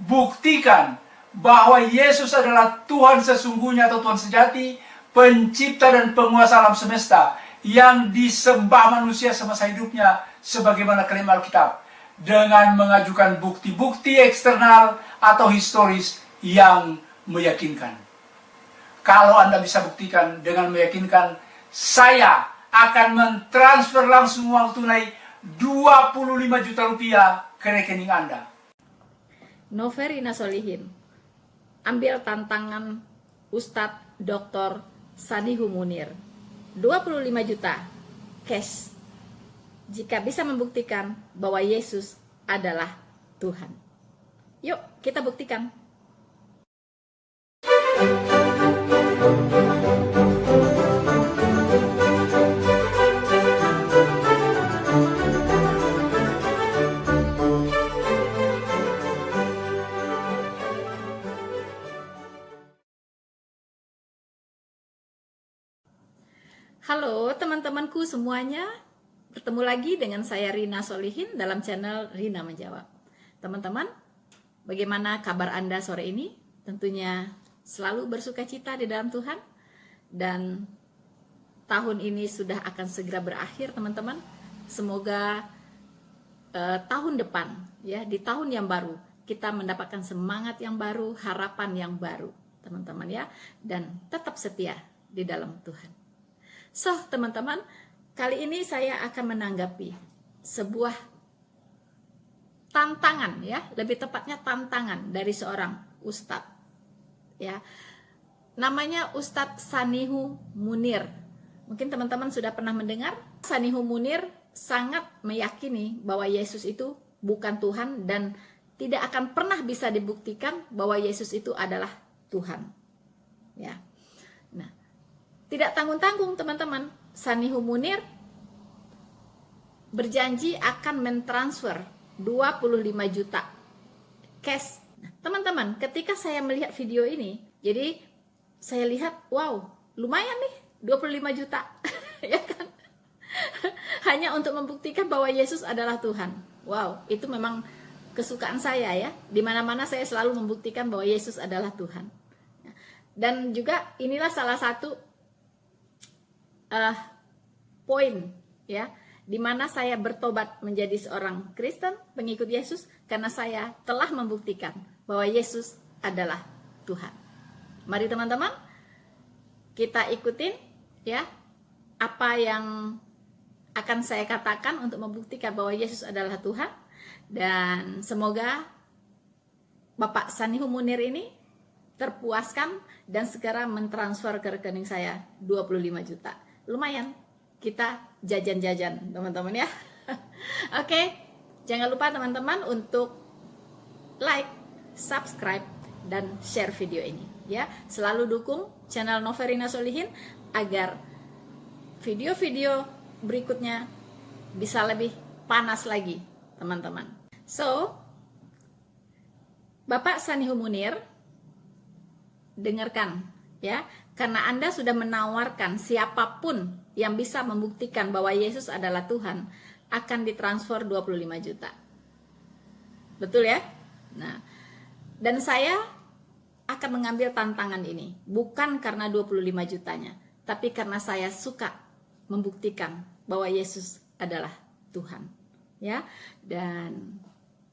buktikan bahwa Yesus adalah Tuhan sesungguhnya atau Tuhan sejati, pencipta dan penguasa alam semesta, yang disembah manusia semasa hidupnya sebagaimana klaim Alkitab, dengan mengajukan bukti-bukti eksternal atau historis yang meyakinkan. Kalau Anda bisa buktikan dengan meyakinkan, saya akan mentransfer langsung uang tunai 25 juta rupiah ke rekening Anda. Noverina Solihin, ambil tantangan Ustadz Dr. Sanihu Munir, 25 juta cash, jika bisa membuktikan bahwa Yesus adalah Tuhan. Yuk kita buktikan. Halo teman-temanku semuanya, bertemu lagi dengan saya Rina Solihin dalam channel Rina Menjawab. Teman-teman, bagaimana kabar Anda sore ini? Tentunya selalu bersuka cita di dalam Tuhan, dan tahun ini sudah akan segera berakhir teman-teman. Semoga tahun depan, ya, di tahun yang baru kita mendapatkan semangat yang baru, harapan yang baru teman-teman ya, dan tetap setia di dalam Tuhan. So, teman-teman, kali ini saya akan menanggapi sebuah tantangan, ya, lebih tepatnya tantangan dari seorang ustadz, ya. Namanya Ustadz Sanihu Munir. Mungkin teman-teman sudah pernah mendengar. Sanihu Munir sangat meyakini bahwa Yesus itu bukan Tuhan dan tidak akan pernah bisa dibuktikan bahwa Yesus itu adalah Tuhan, ya. Nah, tidak tanggung-tanggung teman-teman, Sanihu Munir berjanji akan mentransfer 25 juta cash. Nah, teman-teman, ketika saya melihat video ini, jadi saya lihat, wow, lumayan nih 25 juta. Ya kan? Hanya untuk membuktikan bahwa Yesus adalah Tuhan. Wow, itu memang kesukaan saya ya. Dimana-mana saya selalu membuktikan bahwa Yesus adalah Tuhan. Dan juga inilah salah satu poin, ya, dimana saya bertobat menjadi seorang Kristen pengikut Yesus karena saya telah membuktikan bahwa Yesus adalah Tuhan. Mari teman-teman, kita ikutin ya apa yang akan saya katakan untuk membuktikan bahwa Yesus adalah Tuhan, dan semoga Bapak Sanihu Munir ini terpuaskan dan segera mentransfer ke rekening saya 25 juta. Lumayan, kita jajan-jajan teman-teman ya. Oke, jangan lupa teman-teman untuk like, subscribe, dan share video ini ya. Selalu dukung channel Noverina Solihin agar video-video berikutnya bisa lebih panas lagi teman-teman. So, Bapak Sanihu Munir, dengarkan ya, karena Anda sudah menawarkan siapapun yang bisa membuktikan bahwa Yesus adalah Tuhan akan ditransfer 25 juta. Betul ya? Nah, dan saya akan mengambil tantangan ini bukan karena 25 jutanya, tapi karena saya suka membuktikan bahwa Yesus adalah Tuhan. Ya. Dan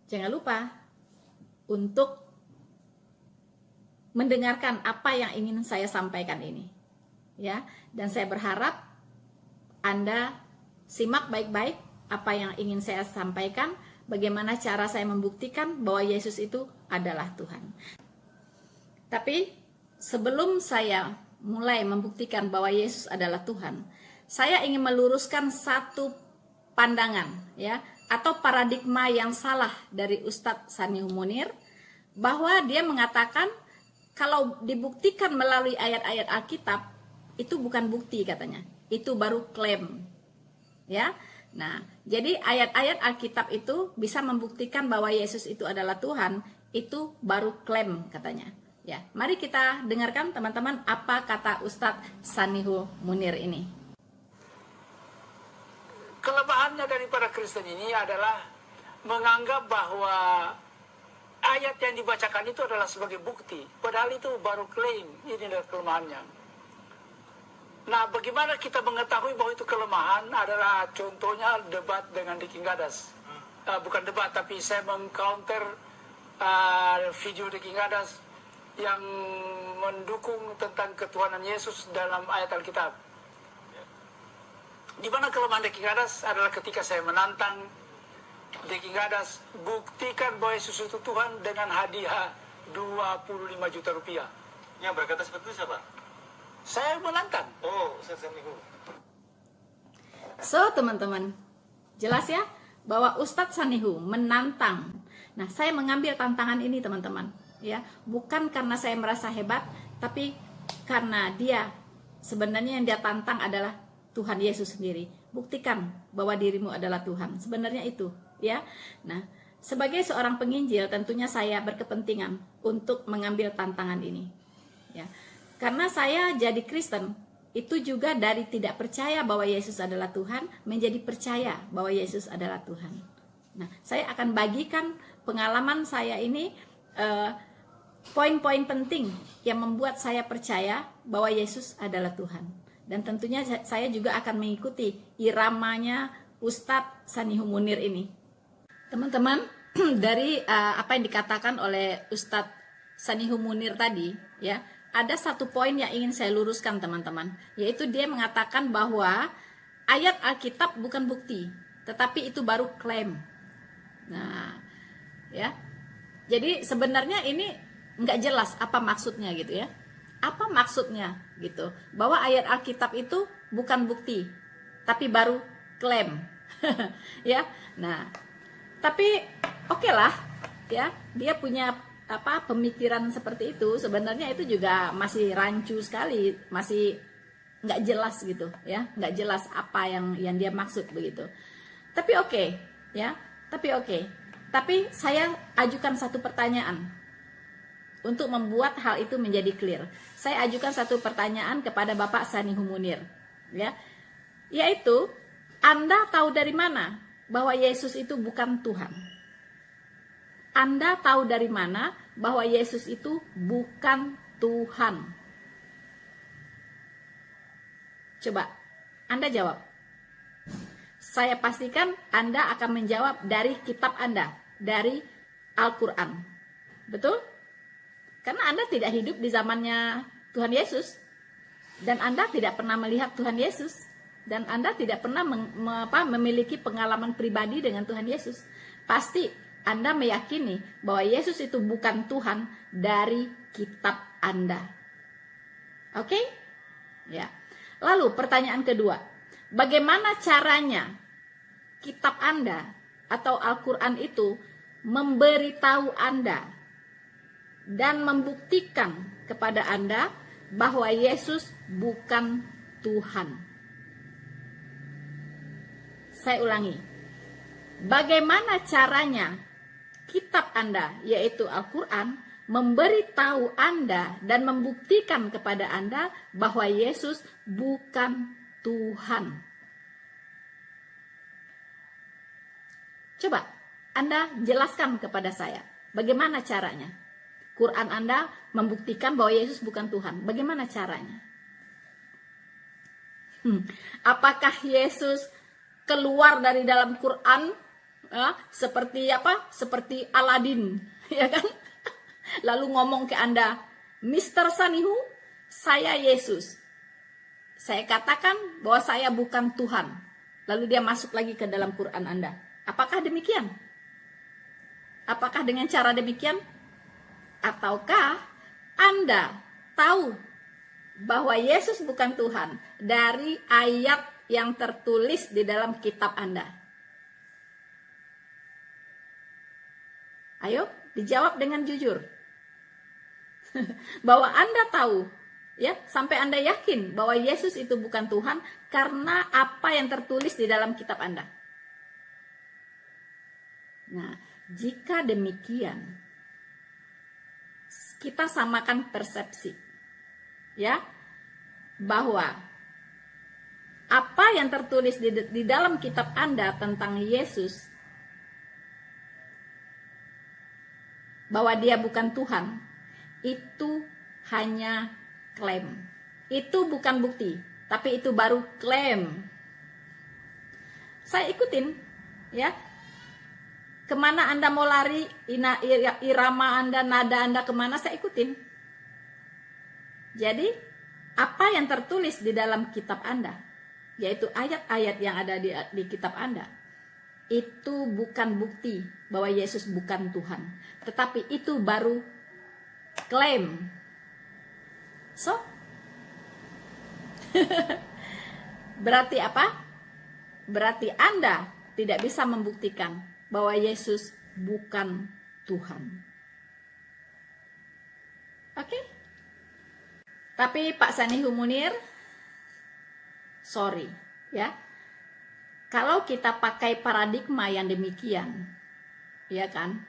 jangan lupa untuk mendengarkan apa yang ingin saya sampaikan ini, ya. Dan saya berharap Anda simak baik-baik apa yang ingin saya sampaikan, bagaimana cara saya membuktikan bahwa Yesus itu adalah Tuhan. Tapi sebelum saya mulai membuktikan bahwa Yesus adalah Tuhan, saya ingin meluruskan satu pandangan, ya, atau paradigma yang salah dari Ustadz Sanihu Munir, bahwa dia mengatakan kalau dibuktikan melalui ayat-ayat Alkitab, itu bukan bukti katanya. Itu baru klaim. Ya. Nah, jadi ayat-ayat Alkitab itu bisa membuktikan bahwa Yesus itu adalah Tuhan, itu baru klaim katanya. Ya, mari kita dengarkan teman-teman apa kata Ustadz Sanihu Munir ini. Kelemahannya daripada Kristen ini adalah menganggap bahwa ayat yang dibacakan itu adalah sebagai bukti. Padahal itu baru klaim, ini adalah kelemahannya. Nah, bagaimana kita mengetahui bahwa itu kelemahan adalah contohnya debat dengan Diki Gadas. Bukan debat, tapi saya mengcounter video Diki Gadas yang mendukung tentang ketuhanan Yesus dalam ayat Alkitab. Di mana kelemahan Diki Gadas adalah ketika saya menantang Diki Gadas, buktikan bahwa Yesus itu Tuhan dengan hadiah 25 juta rupiah. Yang berkata seperti itu siapa? Saya menantang. Oh, Ustaz Sanihu. So, teman-teman, jelas ya bahwa Ustadz Sanihu menantang. Nah, saya mengambil tantangan ini, teman-teman, ya, bukan karena saya merasa hebat, tapi karena dia sebenarnya yang dia tantang adalah Tuhan Yesus sendiri. Buktikan bahwa dirimu adalah Tuhan. Sebenarnya itu, ya. Nah, sebagai seorang penginjil, tentunya saya berkepentingan untuk mengambil tantangan ini, ya. Karena saya jadi Kristen, itu juga dari tidak percaya bahwa Yesus adalah Tuhan, menjadi percaya bahwa Yesus adalah Tuhan. Nah, saya akan bagikan pengalaman saya ini, poin-poin penting yang membuat saya percaya bahwa Yesus adalah Tuhan. Dan tentunya saya juga akan mengikuti iramanya Ustadz Sanihu Munir ini. Teman-teman, dari apa yang dikatakan oleh Ustadz Sanihu Munir tadi, ya, ada satu poin yang ingin saya luruskan, teman-teman, yaitu dia mengatakan bahwa ayat Alkitab bukan bukti, tetapi itu baru klaim. Nah, ya, jadi sebenarnya ini nggak jelas apa maksudnya gitu ya. Apa maksudnya gitu? Bahwa ayat Alkitab itu bukan bukti, tapi baru klaim, ya. Nah, tapi oke lah, ya, dia punya pemikiran seperti itu. Sebenarnya itu juga masih rancu sekali, masih nggak jelas gitu, ya, nggak jelas apa yang dia maksud begitu. Tapi oke, ya, tapi saya ajukan satu pertanyaan untuk membuat hal itu menjadi clear. Saya ajukan satu pertanyaan kepada Bapak Sanihu Munir, ya, yaitu Anda tahu dari mana bahwa Yesus itu bukan Tuhan? Anda tahu dari mana bahwa Yesus itu bukan Tuhan? Coba Anda jawab. Saya pastikan Anda akan menjawab dari kitab Anda, dari Al-Quran. Betul? Karena Anda tidak hidup di zamannya Tuhan Yesus, dan Anda tidak pernah melihat Tuhan Yesus, dan Anda tidak pernah memiliki pengalaman pribadi dengan Tuhan Yesus. Pasti Anda meyakini bahwa Yesus itu bukan Tuhan dari kitab Anda. Oke? Ya. Lalu pertanyaan kedua, bagaimana caranya kitab Anda atau Al-Quran itu memberitahu Anda dan membuktikan kepada Anda bahwa Yesus bukan Tuhan? Saya ulangi. Bagaimana caranya kitab Anda, yaitu Al-Quran, memberitahu Anda dan membuktikan kepada Anda bahwa Yesus bukan Tuhan? Coba Anda jelaskan kepada saya, bagaimana caranya Quran Anda membuktikan bahwa Yesus bukan Tuhan? Bagaimana caranya? Apakah Yesus keluar dari dalam Quran seperti apa? Seperti Aladin, ya kan? Lalu ngomong ke Anda, Mr. Sanihu, saya Yesus. Saya katakan bahwa saya bukan Tuhan. Lalu dia masuk lagi ke dalam Quran Anda. Apakah demikian? Apakah dengan cara demikian? Ataukah Anda tahu bahwa Yesus bukan Tuhan dari ayat yang tertulis di dalam kitab Anda? Ayo, dijawab dengan jujur. Bahwa Anda tahu, ya, sampai Anda yakin bahwa Yesus itu bukan Tuhan karena apa yang tertulis di dalam kitab Anda. Nah, jika demikian, kita samakan persepsi, ya, bahwa apa yang tertulis di dalam kitab Anda tentang Yesus bahwa dia bukan Tuhan, itu hanya klaim. Itu bukan bukti, tapi itu baru klaim. Saya ikutin, ya. Kemana Anda mau lari, irama Anda, nada Anda kemana, saya ikutin. Jadi, apa yang tertulis di dalam kitab Anda, yaitu ayat-ayat yang ada di kitab Anda, itu bukan bukti bahwa Yesus bukan Tuhan, tetapi itu baru klaim. So, berarti apa? Berarti Anda tidak bisa membuktikan bahwa Yesus bukan Tuhan. Oke? Tapi Pak Sanihu Munir, sorry, ya. Kalau kita pakai paradigma yang demikian, ya kan?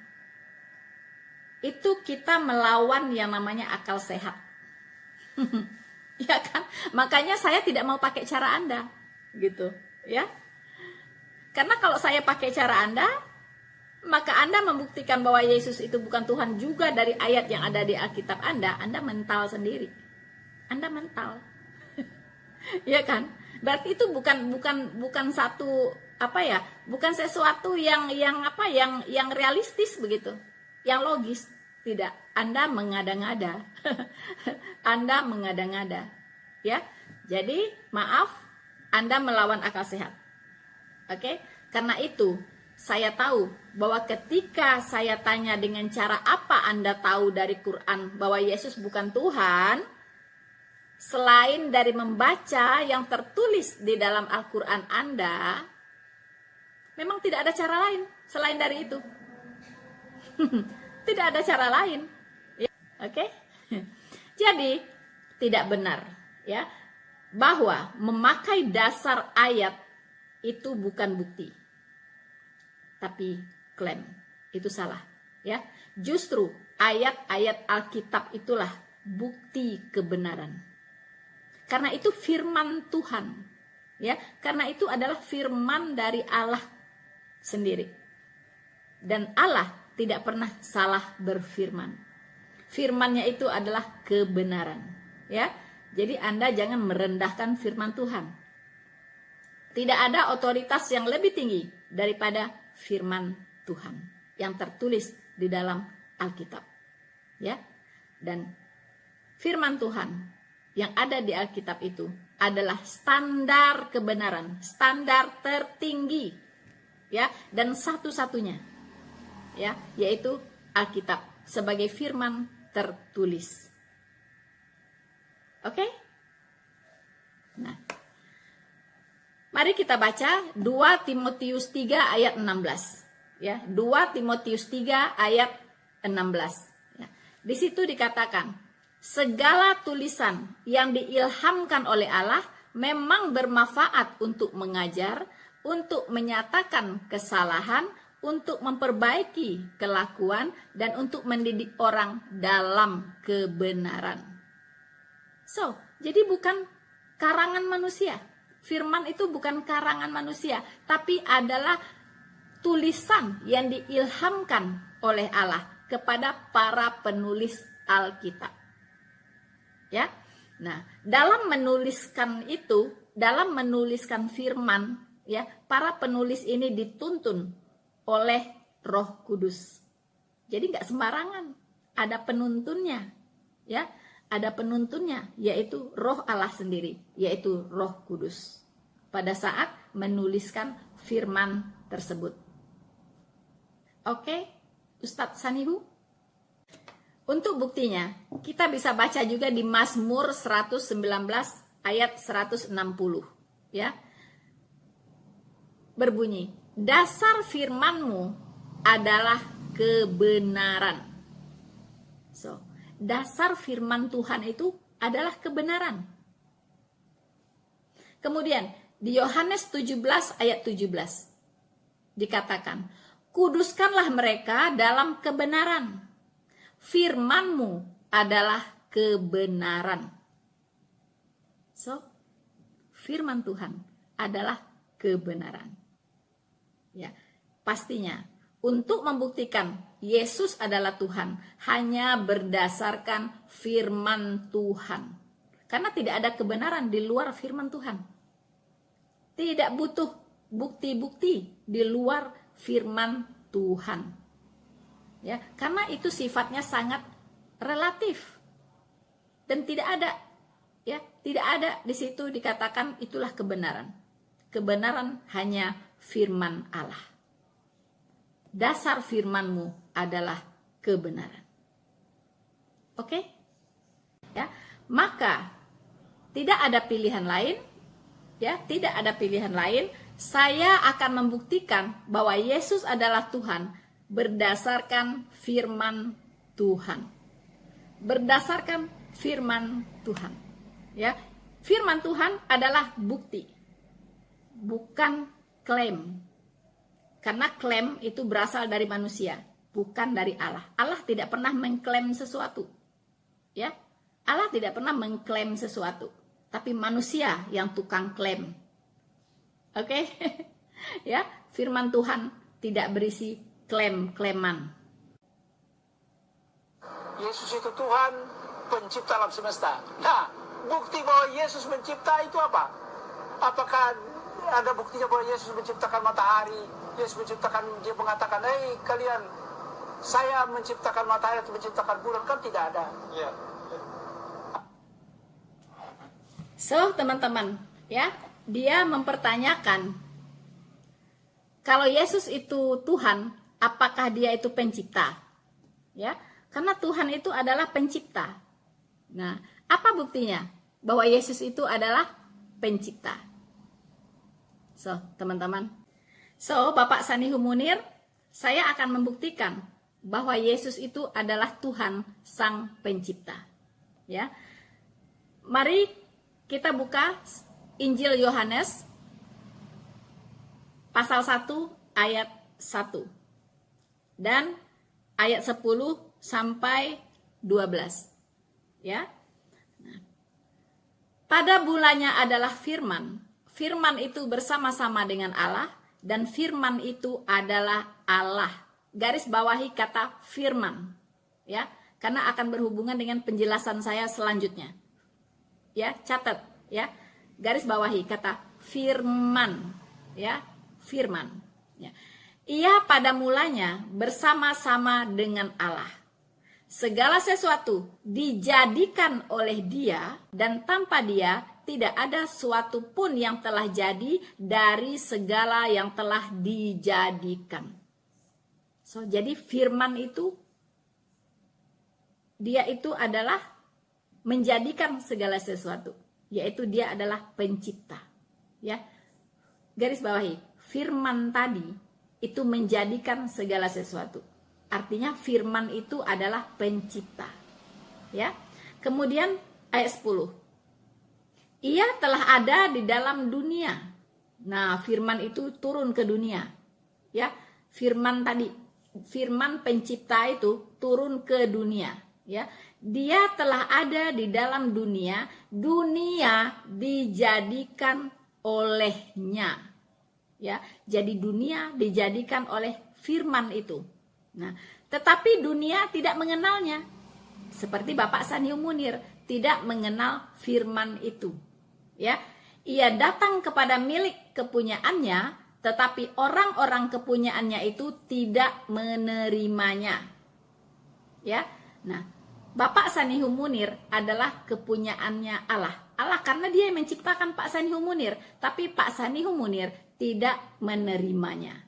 Itu kita melawan yang namanya akal sehat. Ya kan? Makanya saya tidak mau pakai cara Anda, gitu, ya. Karena kalau saya pakai cara Anda, maka Anda membuktikan bahwa Yesus itu bukan Tuhan juga dari ayat yang ada di Alkitab Anda mental sendiri. Anda mental. Ya kan? Berarti itu bukan satu apa ya? Bukan sesuatu yang realistis begitu. Yang logis. Tidak, Anda mengada-ngada. Anda mengada-ngada. Ya. Jadi, maaf, Anda melawan akal sehat. Oke? Karena itu, saya tahu bahwa ketika saya tanya dengan cara apa Anda tahu dari Quran bahwa Yesus bukan Tuhan, selain dari membaca yang tertulis di dalam Al-Quran Anda, memang tidak ada cara lain selain dari itu. Tidak ada cara lain. Ya, oke? Jadi, tidak benar, ya, bahwa memakai dasar ayat itu bukan bukti, tapi klaim. Itu salah, ya. Justru ayat-ayat Alkitab itulah bukti kebenaran. Karena itu firman Tuhan, ya. Karena itu adalah firman dari Allah sendiri. Dan Allah tidak pernah salah berfirman. Firman-Nya itu adalah kebenaran, ya. Jadi Anda jangan merendahkan firman Tuhan. Tidak ada otoritas yang lebih tinggi daripada firman Tuhan yang tertulis di dalam Alkitab, ya. Dan firman Tuhan yang ada di Alkitab itu adalah standar kebenaran, standar tertinggi, ya, dan satu-satunya, ya, yaitu Alkitab sebagai firman tertulis. Oke? Nah, mari kita baca 2 Timotius 3 ayat 16, ya, 2 Timotius 3 ayat 16. Ya. Di situ dikatakan, segala tulisan yang diilhamkan oleh Allah memang bermanfaat untuk mengajar, untuk menyatakan kesalahan, untuk memperbaiki kelakuan, dan untuk mendidik orang dalam kebenaran. So, jadi bukan karangan manusia. Firman itu bukan karangan manusia, tapi adalah tulisan yang diilhamkan oleh Allah kepada para penulis Alkitab. Ya, nah, dalam menuliskan itu, dalam menuliskan firman, ya, para penulis ini dituntun oleh Roh Kudus. Jadi nggak sembarangan, ada penuntunnya, ya, ada penuntunnya, yaitu Roh Allah sendiri, yaitu Roh Kudus. Pada saat menuliskan firman tersebut. Oke, Ustadz Sanihu? Untuk buktinya, kita bisa baca juga di Mazmur 119 ayat 160, ya. Berbunyi, dasar firman-Mu adalah kebenaran. So, dasar firman Tuhan itu adalah kebenaran. Kemudian, di Yohanes 17 ayat 17 dikatakan, kuduskanlah mereka dalam kebenaran. Firman-Mu adalah kebenaran. So, firman Tuhan adalah kebenaran. Ya, pastinya untuk membuktikan Yesus adalah Tuhan hanya berdasarkan firman Tuhan. Karena tidak ada kebenaran di luar firman Tuhan. Tidak butuh bukti-bukti di luar firman Tuhan. Ya, karena itu sifatnya sangat relatif. Dan tidak ada di situ dikatakan itulah kebenaran. Kebenaran hanya firman Allah. Dasar firman-Mu adalah kebenaran. Oke? Ya, maka tidak ada pilihan lain, ya, tidak ada pilihan lain. Saya akan membuktikan bahwa Yesus adalah Tuhan berdasarkan firman Tuhan. Berdasarkan firman Tuhan. Ya, firman Tuhan adalah bukti, bukan klaim. Karena klaim itu berasal dari manusia, bukan dari Allah. Allah tidak pernah mengklaim sesuatu. Ya, Allah tidak pernah mengklaim sesuatu, tapi manusia yang tukang klaim. Oke? Ya, firman Tuhan tidak berisi klaim-klaiman. Yesus itu Tuhan, pencipta alam semesta. Nah, bukti bahwa Yesus mencipta itu apa? Apakah ada buktinya bahwa Yesus menciptakan matahari? Yesus menciptakan, dia mengatakan, "Hei kalian, saya menciptakan matahari atau menciptakan bulan," kan tidak ada. Iya. So, teman-teman, ya, dia mempertanyakan kalau Yesus itu Tuhan, apakah dia itu pencipta? Ya, karena Tuhan itu adalah pencipta. Nah, apa buktinya bahwa Yesus itu adalah pencipta? So, teman-teman. So, Bapak Sanihu Munir, saya akan membuktikan bahwa Yesus itu adalah Tuhan Sang Pencipta. Ya. Mari kita buka Injil Yohanes pasal 1 ayat 1 dan ayat 10 sampai 12. Ya. Nah, pada bulannya adalah firman. Firman itu bersama-sama dengan Allah dan firman itu adalah Allah. Garis bawahi kata firman. Ya, karena akan berhubungan dengan penjelasan saya selanjutnya. Ya, catat ya. Garis bawahi kata firman, ya, firman. Ya. Ia pada mulanya bersama-sama dengan Allah. Segala sesuatu dijadikan oleh Dia dan tanpa Dia tidak ada suatu pun yang telah jadi dari segala yang telah dijadikan. So, jadi firman itu Dia itu adalah menjadikan segala sesuatu, yaitu Dia adalah pencipta. Ya. Garis bawahi, firman tadi itu menjadikan segala sesuatu. Artinya firman itu adalah pencipta. Ya. Kemudian ayat 10. Ia telah ada di dalam dunia. Nah, firman itu turun ke dunia. Ya. Firman tadi, firman pencipta itu turun ke dunia, ya. Dia telah ada di dalam dunia, dunia dijadikan olehnya. Ya, jadi dunia dijadikan oleh firman itu. Nah, tetapi dunia tidak mengenalnya. Seperti Bapak Sanihu Munir tidak mengenal firman itu. Ya, ia datang kepada milik kepunyaannya, tetapi orang-orang kepunyaannya itu tidak menerimanya. Ya. Nah, Bapak Sanihu Munir adalah kepunyaannya Allah. Allah karena Dia yang menciptakan Pak Sanihu Munir, tapi Pak Sanihu Munir tidak menerimanya.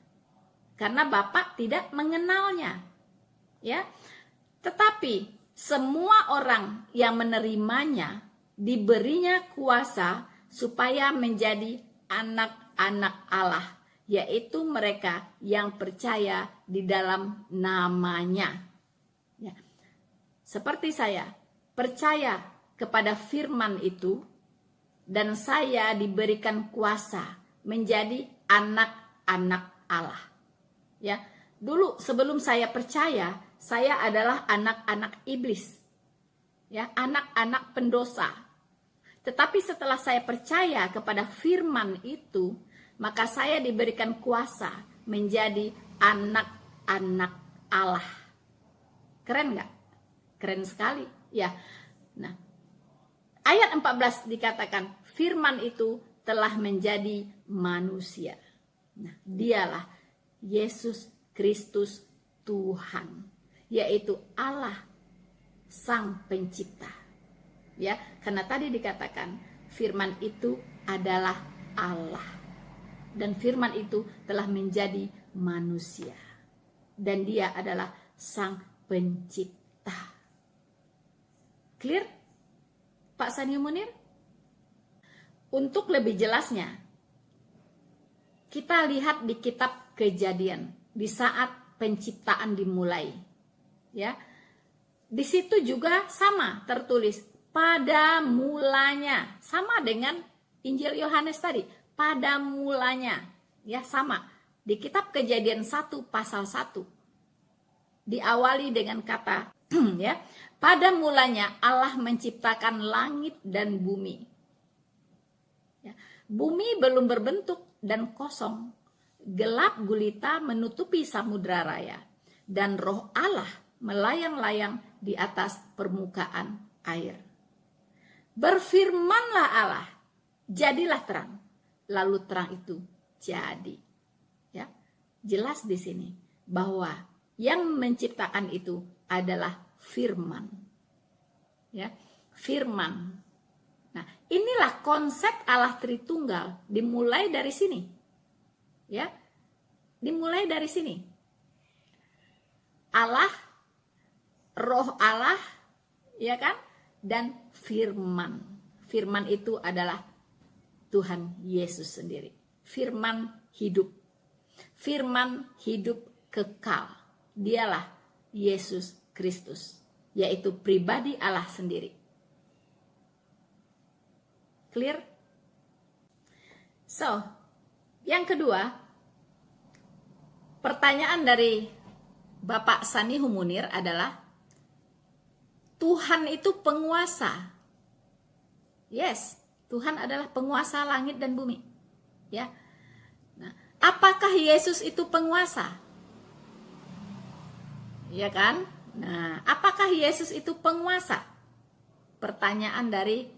Karena Bapak tidak mengenalnya. Ya. Tetapi semua orang yang menerimanya diberinya kuasa supaya menjadi anak-anak Allah, yaitu mereka yang percaya di dalam namanya. Ya. Seperti saya percaya kepada firman itu dan saya diberikan kuasa menjadi anak-anak Allah. Ya, dulu sebelum saya percaya, saya adalah anak-anak iblis. Ya, anak-anak pendosa. Tetapi setelah saya percaya kepada firman itu, maka saya diberikan kuasa menjadi anak-anak Allah. Keren nggak? Keren sekali, ya. Nah, ayat 14 dikatakan firman itu telah menjadi manusia. Nah, dialah Yesus Kristus Tuhan, yaitu Allah Sang Pencipta. Ya, karena tadi dikatakan firman itu adalah Allah. Dan firman itu telah menjadi manusia. Dan dia adalah Sang Pencipta. Clear? Pak Sani Munir? Untuk lebih jelasnya, kita lihat di kitab Kejadian di saat penciptaan dimulai. Ya. Di situ juga sama tertulis pada mulanya, sama dengan Injil Yohanes tadi, pada mulanya. Ya, sama. Di kitab Kejadian 1 pasal 1 diawali dengan kata ya, pada mulanya Allah menciptakan langit dan bumi. Ya, bumi belum berbentuk dan kosong, gelap gulita menutupi samudra raya, dan roh Allah melayang-layang di atas permukaan air. Berfirmanlah Allah, jadilah terang. Lalu terang itu jadi. Ya, jelas di sini bahwa yang menciptakan itu adalah firman. Ya, firman. Nah, inilah konsep Allah Tritunggal dimulai dari sini. Ya. Dimulai dari sini. Allah, roh Allah, ya kan? Dan firman. Firman itu adalah Tuhan Yesus sendiri. Firman hidup. Firman hidup kekal. Dialah Yesus Kristus, yaitu pribadi Allah sendiri. Clear? So, yang kedua, pertanyaan dari Bapak Sani Humunir adalah, Tuhan itu penguasa. Yes, Tuhan adalah penguasa langit dan bumi. Ya. Nah, apakah Yesus itu penguasa? Ya kan? Nah, apakah Yesus itu penguasa? Pertanyaan dari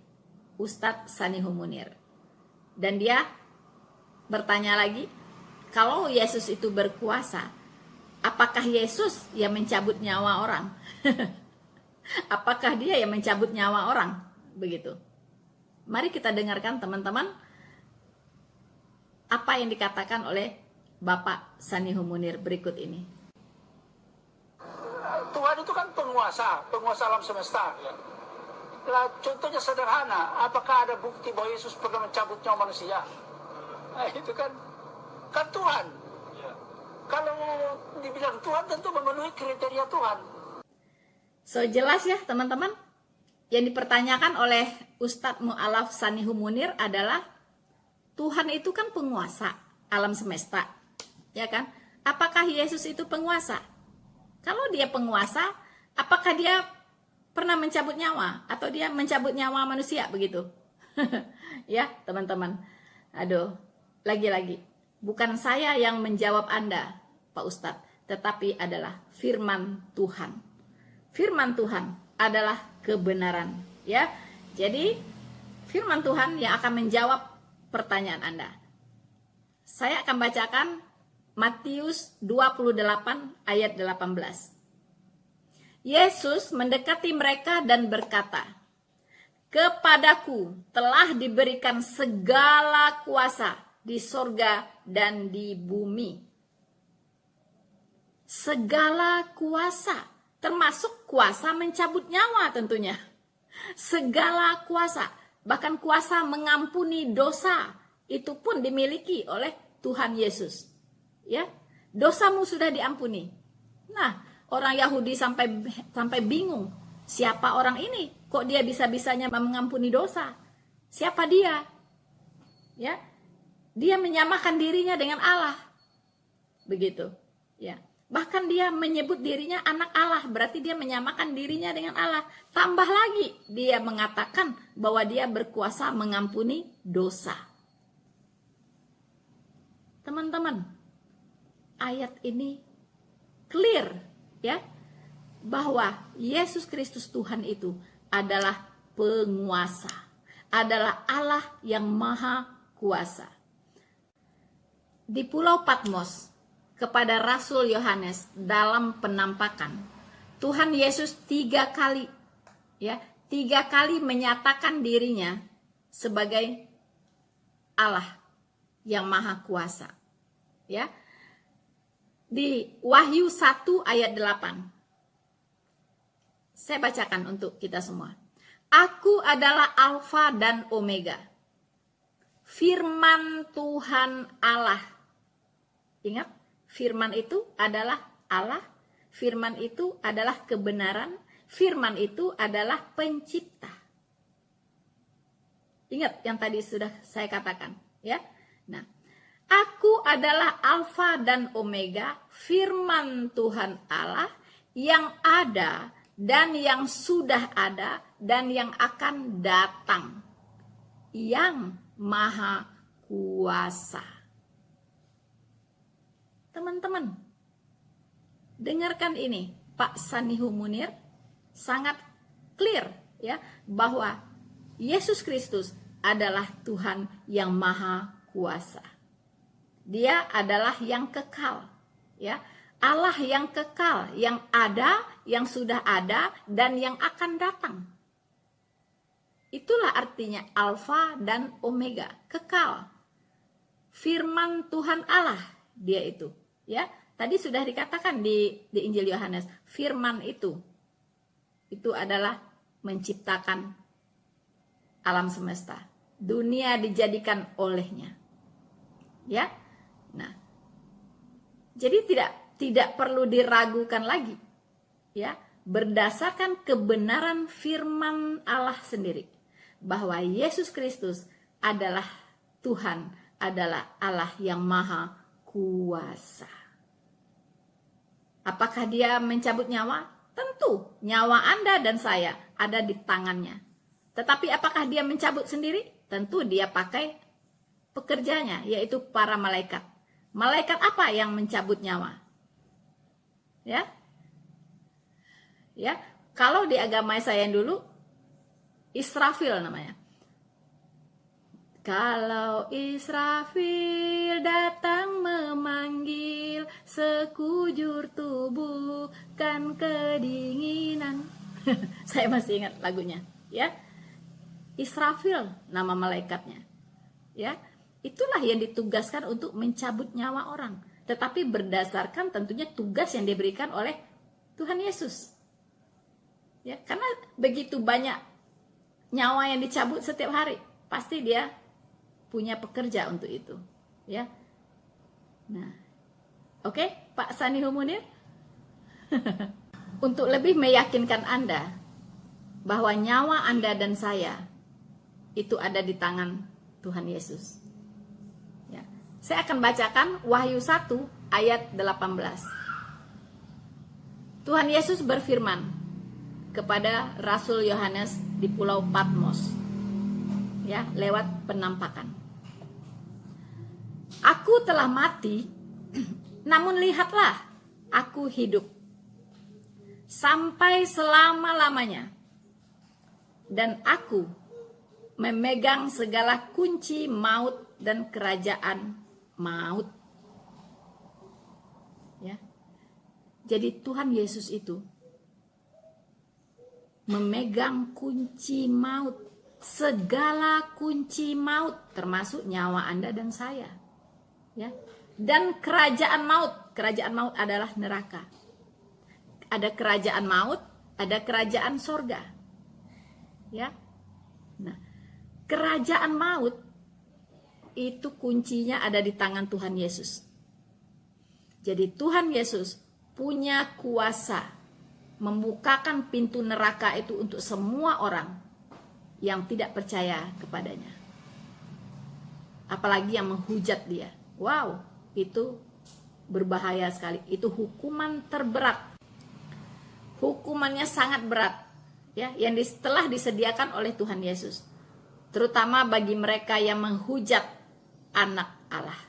Ustadz Sani Humunir. Dan dia bertanya lagi, kalau Yesus itu berkuasa, apakah Yesus yang mencabut nyawa orang? Apakah dia yang mencabut nyawa orang? Begitu. Mari kita dengarkan teman-teman apa yang dikatakan oleh Bapak Sani Humunir berikut ini. Tuhan itu kan penguasa alam semesta. Lah, contohnya sederhana, apakah ada bukti bahwa Yesus pernah mencabut nyawa manusia? Nah, itu kan Tuhan. Kalau dibilang Tuhan tentu memenuhi kriteria Tuhan. So, jelas ya teman-teman? Yang dipertanyakan oleh Ustadz Mu'alaf Sani Humunir adalah, Tuhan itu kan penguasa alam semesta, ya kan? Apakah Yesus itu penguasa? Kalau dia penguasa, apakah dia pernah mencabut nyawa atau dia mencabut nyawa manusia begitu? Ya, teman-teman. Aduh, lagi-lagi bukan saya yang menjawab Anda, Pak Ustadz, tetapi adalah firman Tuhan. Firman Tuhan adalah kebenaran, ya. Jadi, firman Tuhan yang akan menjawab pertanyaan Anda. Saya akan bacakan Matius 28 ayat 18. Yesus mendekati mereka dan berkata, "Kepadaku telah diberikan segala kuasa di sorga dan di bumi." Segala kuasa, termasuk kuasa mencabut nyawa tentunya. Segala kuasa, bahkan kuasa mengampuni dosa, itu pun dimiliki oleh Tuhan Yesus. Ya, dosamu sudah diampuni. Nah, orang Yahudi sampai bingung, siapa orang ini? Kok dia bisa-bisanya mengampuni dosa? Siapa dia? Ya, dia menyamakan dirinya dengan Allah. Begitu. Ya, bahkan dia menyebut dirinya anak Allah, berarti dia menyamakan dirinya dengan Allah. Tambah lagi, dia mengatakan bahwa dia berkuasa mengampuni dosa. Teman-teman, ayat ini clear, ya. bahwa Yesus Kristus Tuhan itu adalah penguasa, adalah Allah yang maha kuasa. Di Pulau Patmos, kepada Rasul Yohanes dalam penampakan, Tuhan Yesus 3 kali menyatakan dirinya sebagai Allah yang maha kuasa. Ya. Di Wahyu 1 ayat 8. Saya bacakan untuk kita semua. Aku adalah Alfa dan Omega, firman Tuhan Allah. Ingat, firman itu adalah Allah, firman itu adalah kebenaran, firman itu adalah pencipta. Ingat yang tadi sudah saya katakan, ya. Nah, aku adalah Alfa dan Omega, firman Tuhan Allah yang ada dan yang sudah ada dan yang akan datang, yang maha kuasa. Teman-teman, dengarkan ini, Pak Sanihu Munir sangat clear ya, bahwa Yesus Kristus adalah Tuhan yang maha kuasa. Dia adalah yang kekal, ya. Allah yang kekal, yang ada, yang sudah ada, dan yang akan datang. Itulah artinya Alfa dan Omega, kekal. Firman Tuhan Allah, dia itu. Ya, tadi sudah dikatakan di Injil Yohanes, firman itu adalah menciptakan alam semesta. Dunia dijadikan olehnya. Ya, nah, jadi tidak perlu diragukan lagi, ya, berdasarkan kebenaran firman Allah sendiri, bahwa Yesus Kristus adalah Tuhan, adalah Allah yang maha kuasa. Apakah dia mencabut nyawa? Tentu, nyawa Anda dan saya ada di tangannya. Tetapi apakah dia mencabut sendiri? Tentu dia pakai pekerjanya, yaitu para malaikat. Malaikat apa yang mencabut nyawa? Ya, kalau di agama saya yang dulu, Israfil namanya. Kalau Israfil datang memanggil, sekujur tubuh kan kedinginan. Saya masih ingat lagunya, ya. Israfil nama malaikatnya, ya. Itulah yang ditugaskan untuk mencabut nyawa orang. Tetapi berdasarkan tentunya tugas yang diberikan oleh Tuhan Yesus. Ya, karena begitu banyak nyawa yang dicabut setiap hari, pasti dia punya pekerja untuk itu, ya. Nah, oke, Pak Sanihu Munir. Untuk lebih meyakinkan Anda bahwa nyawa Anda dan saya itu ada di tangan Tuhan Yesus. Saya akan bacakan Wahyu 1 ayat 18. Tuhan Yesus berfirman kepada Rasul Yohanes di Pulau Patmos, ya, lewat penampakan. Aku telah mati, namun lihatlah, aku hidup sampai selama-lamanya, dan aku memegang segala kunci maut dan kerajaan maut. Ya. Jadi Tuhan Yesus itu memegang kunci maut, segala kunci maut, termasuk nyawa Anda dan saya. Ya. Dan kerajaan maut adalah neraka. Ada kerajaan maut, ada kerajaan sorga. Ya. Nah, kerajaan maut itu kuncinya ada di tangan Tuhan Yesus. Jadi Tuhan Yesus punya kuasa membukakan pintu neraka itu untuk semua orang yang tidak percaya kepadanya. Apalagi yang menghujat dia. Wow, itu berbahaya sekali. Itu hukuman terberat. Hukumannya sangat berat, ya, yang telah disediakan oleh Tuhan Yesus. Terutama bagi mereka yang menghujat anak Allah,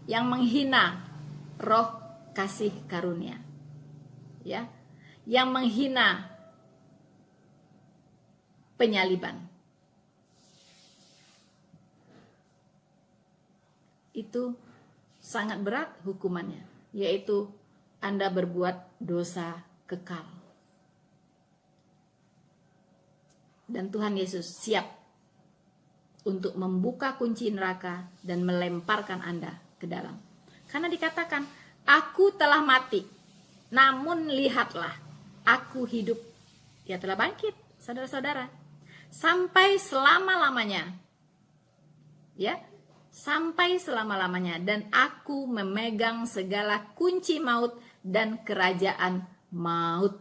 yang menghina roh kasih karunia, ya, yang menghina penyaliban. Itu sangat berat hukumannya, yaitu Anda berbuat dosa kekal. Dan Tuhan Yesus siap untuk membuka kunci neraka dan melemparkan Anda ke dalam. Karena dikatakan, aku telah mati, namun lihatlah, aku hidup. Dia telah bangkit, saudara-saudara. Sampai selama-lamanya. Ya, sampai selama-lamanya. Dan aku memegang segala kunci maut dan kerajaan maut.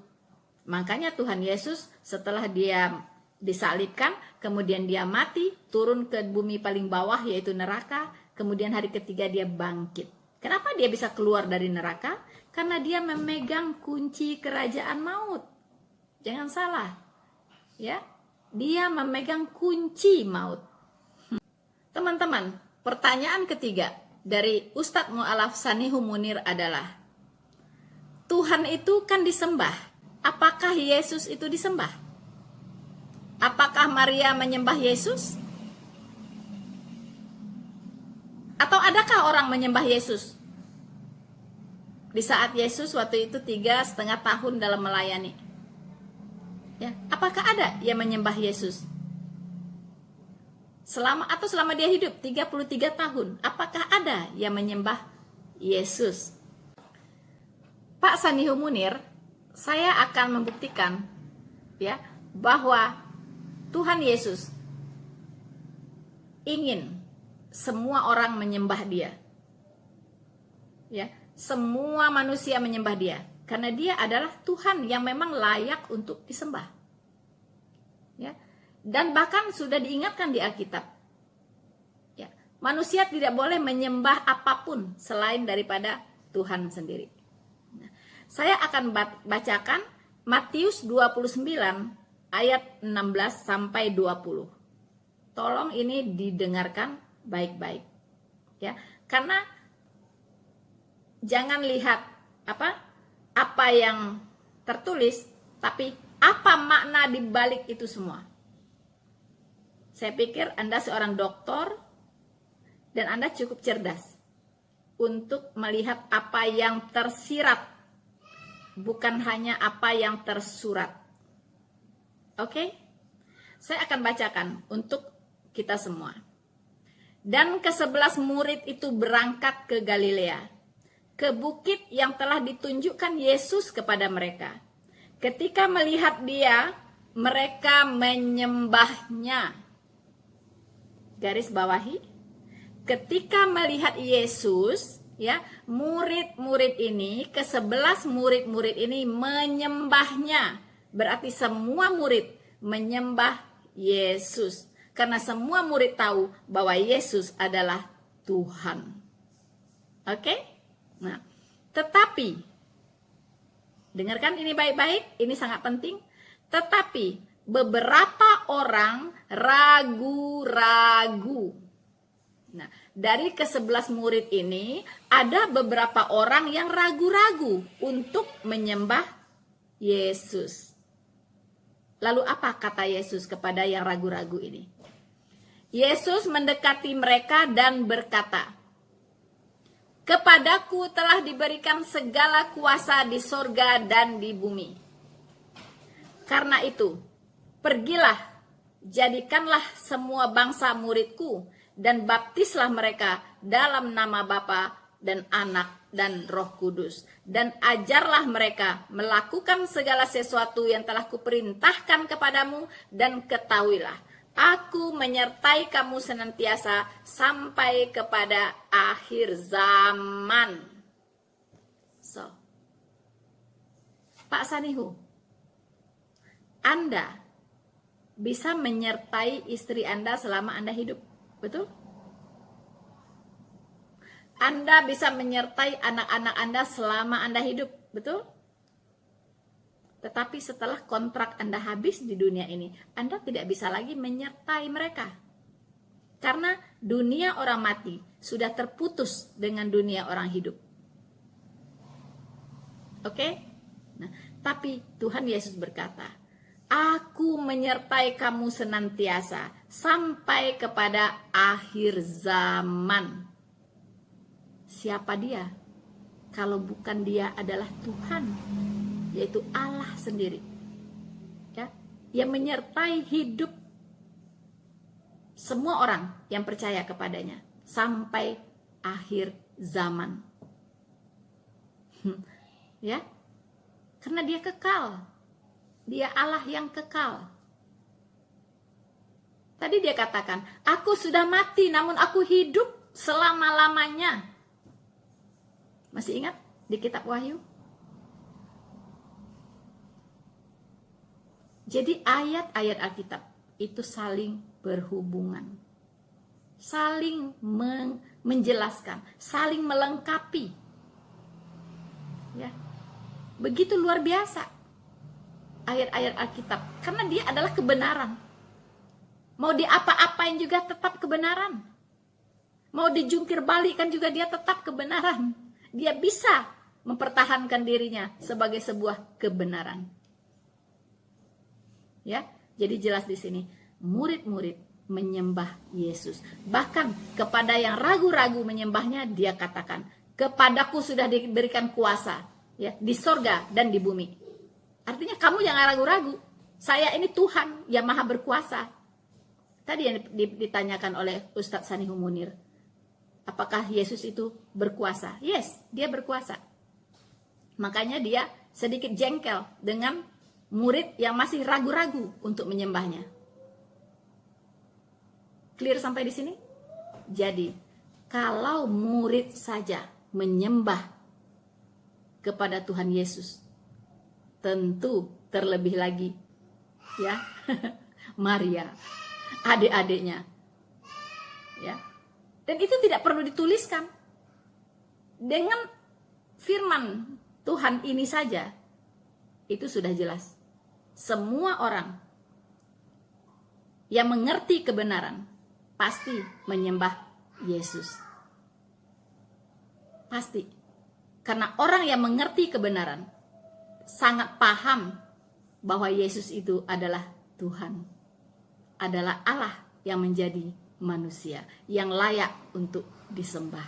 Makanya Tuhan Yesus setelah dia disalibkan, kemudian dia mati, turun ke bumi paling bawah yaitu neraka, kemudian hari ketiga dia bangkit. Kenapa dia bisa keluar dari neraka? Karena dia memegang kunci kerajaan maut. Jangan salah. Ya, dia memegang kunci maut. Teman-teman, pertanyaan ketiga dari Ustadz Mu'alaf Sanihu Munir adalah, Tuhan itu kan disembah. Apakah Yesus itu disembah? Apakah Maria menyembah Yesus? Atau adakah orang menyembah Yesus? Di saat Yesus waktu itu 3,5 tahun dalam melayani. Ya, apakah ada yang menyembah Yesus? Selama dia hidup 33 tahun, apakah ada yang menyembah Yesus? Pak Sanihu Munir, saya akan membuktikan ya bahwa Tuhan Yesus ingin semua orang menyembah Dia. Ya, semua manusia menyembah Dia karena Dia adalah Tuhan yang memang layak untuk disembah. Ya. Dan bahkan sudah diingatkan di Alkitab. Ya, manusia tidak boleh menyembah apapun selain daripada Tuhan sendiri. Nah, saya akan bacakan Matius 29 ayat 16 sampai 20. Tolong ini didengarkan baik-baik. Ya, karena jangan lihat apa yang tertulis, tapi apa makna di balik itu semua. Saya pikir Anda seorang dokter dan Anda cukup cerdas untuk melihat apa yang tersirat, bukan hanya apa yang tersurat. Oke? Saya akan bacakan untuk kita semua. Dan ke-11 murid itu berangkat ke Galilea, ke bukit yang telah ditunjukkan Yesus kepada mereka. Ketika melihat Dia, mereka menyembahnya. Garis bawahi, ketika melihat Yesus, ya, murid-murid ini, ke-11 murid-murid ini menyembahnya. Berarti semua murid menyembah Yesus. Karena semua murid tahu bahwa Yesus adalah Tuhan. Oke? Nah, tetapi, dengarkan ini baik-baik, ini sangat penting. Tetapi, beberapa orang ragu-ragu. Nah, dari ke-11 murid ini, ada beberapa orang yang ragu-ragu untuk menyembah Yesus. Lalu apa kata Yesus kepada yang ragu-ragu ini? Yesus mendekati mereka dan berkata, "Kepadaku telah diberikan segala kuasa di sorga dan di bumi. Karena itu, pergilah, jadikanlah semua bangsa muridku, dan baptislah mereka dalam nama Bapa dan Anak dan Roh Kudus. Dan ajarlah mereka melakukan segala sesuatu yang telah kuperintahkan kepadamu, dan ketahuilah, aku menyertai kamu senantiasa sampai kepada akhir zaman." So, Pak Sanihu, Anda bisa menyertai istri Anda selama Anda hidup, betul? Anda bisa menyertai anak-anak Anda selama Anda hidup, betul? Tetapi setelah kontrak Anda habis di dunia ini, Anda tidak bisa lagi menyertai mereka. Karena dunia orang mati sudah terputus dengan dunia orang hidup. Oke? Nah, Tapi Tuhan Yesus berkata, Aku menyertai kamu senantiasa sampai kepada akhir zaman. Siapa dia? Kalau bukan dia adalah Tuhan, yaitu Allah sendiri. Ya, yang menyertai hidup semua orang yang percaya kepadanya sampai akhir zaman. Ya, karena dia kekal. Dia Allah yang kekal. Tadi dia katakan, aku sudah mati namun aku hidup selama-lamanya. Masih ingat di kitab Wahyu? Jadi ayat-ayat Alkitab itu saling berhubungan. Saling menjelaskan, saling melengkapi. Ya. Begitu luar biasa ayat-ayat Alkitab, karena dia adalah kebenaran. Mau diapa-apain juga tetap kebenaran. Mau dijungkir balikkan juga dia tetap kebenaran. Dia bisa mempertahankan dirinya sebagai sebuah kebenaran. Ya, jadi jelas di sini murid-murid menyembah Yesus. Bahkan kepada yang ragu-ragu menyembahnya, dia katakan, kepadaku sudah diberikan kuasa, ya, di sorga dan di bumi. Artinya kamu jangan ragu-ragu. Saya ini Tuhan yang maha berkuasa. Tadi yang ditanyakan oleh Ustadz Sanihu Munir, apakah Yesus itu berkuasa? Yes, dia berkuasa. Makanya dia sedikit jengkel dengan murid yang masih ragu-ragu untuk menyembahnya. Clear sampai di sini? Jadi, kalau murid saja menyembah kepada Tuhan Yesus, tentu terlebih lagi, ya, Maria, adik-adiknya, ya. Dan itu tidak perlu dituliskan. Dengan firman Tuhan ini saja, itu sudah jelas. Semua orang yang mengerti kebenaran pasti menyembah Yesus. Pasti. Karena orang yang mengerti kebenaran sangat paham bahwa Yesus itu adalah Tuhan. Adalah Allah yang menjadi manusia, yang layak untuk disembah.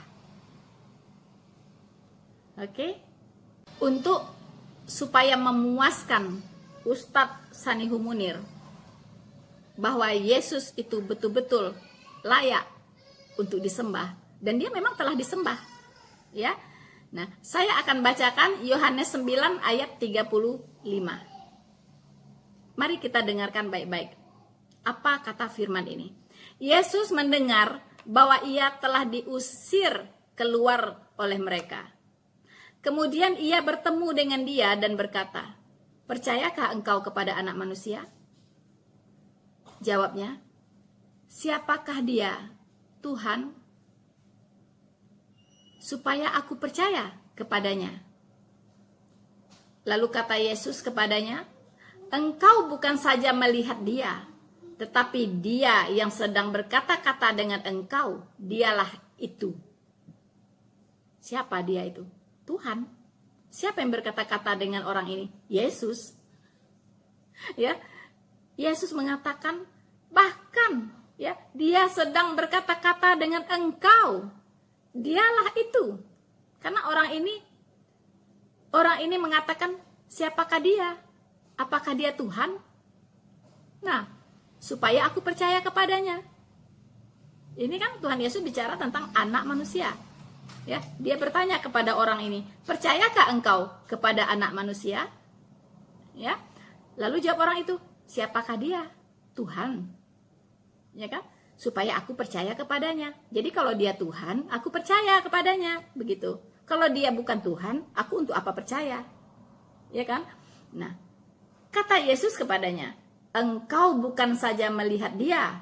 Oke? Untuk supaya memuaskan Ustadz Sanihu Munir bahwa Yesus itu betul-betul layak untuk disembah, dan dia memang telah disembah, ya. Nah, saya akan bacakan Yohanes 9 ayat 35. Mari kita dengarkan baik-baik. Apa kata firman ini? Yesus mendengar bahwa ia telah diusir keluar oleh mereka. Kemudian ia bertemu dengan dia dan berkata, "Percayakah engkau kepada Anak Manusia?" Jawabnya, "Siapakah dia, Tuhan, supaya aku percaya kepadanya?" Lalu kata Yesus kepadanya, "Engkau bukan saja melihat dia, tetapi dia yang sedang berkata-kata dengan engkau, dialah itu." Siapa dia itu? Tuhan. Siapa yang berkata-kata dengan orang ini? Yesus. Ya, Yesus mengatakan, bahkan ya, dia sedang berkata-kata dengan engkau, dialah itu. Karena orang ini mengatakan, siapakah dia? Apakah dia Tuhan? Nah, supaya aku percaya kepadanya. Ini kan Tuhan Yesus bicara tentang Anak Manusia. Ya, dia bertanya kepada orang ini, "Percayakah engkau kepada Anak Manusia?" Ya. Lalu jawab orang itu, "Siapakah dia? Tuhan." Ya kan? Supaya aku percaya kepadanya. Jadi kalau dia Tuhan, aku percaya kepadanya, begitu. Kalau dia bukan Tuhan, aku untuk apa percaya? Ya kan? Nah, kata Yesus kepadanya, "Engkau bukan saja melihat dia,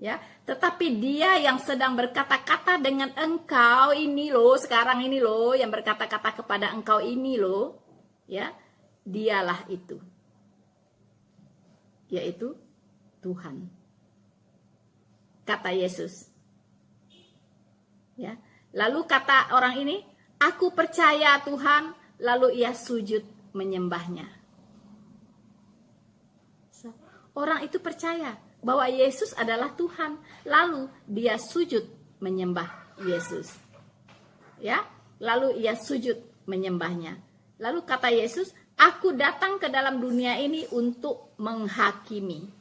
ya, tetapi dia yang sedang berkata-kata dengan engkau ini loh, sekarang ini loh, yang berkata-kata kepada engkau ini loh, ya, dialah itu." Yaitu Tuhan. Kata Yesus. Ya. Lalu kata orang ini, "Aku percaya Tuhan." Lalu ia sujud menyembahnya. Orang itu percaya bahwa Yesus adalah Tuhan, lalu dia sujud menyembah Yesus. Ya, lalu ia sujud menyembahnya. Lalu kata Yesus, "Aku datang ke dalam dunia ini untuk menghakimi."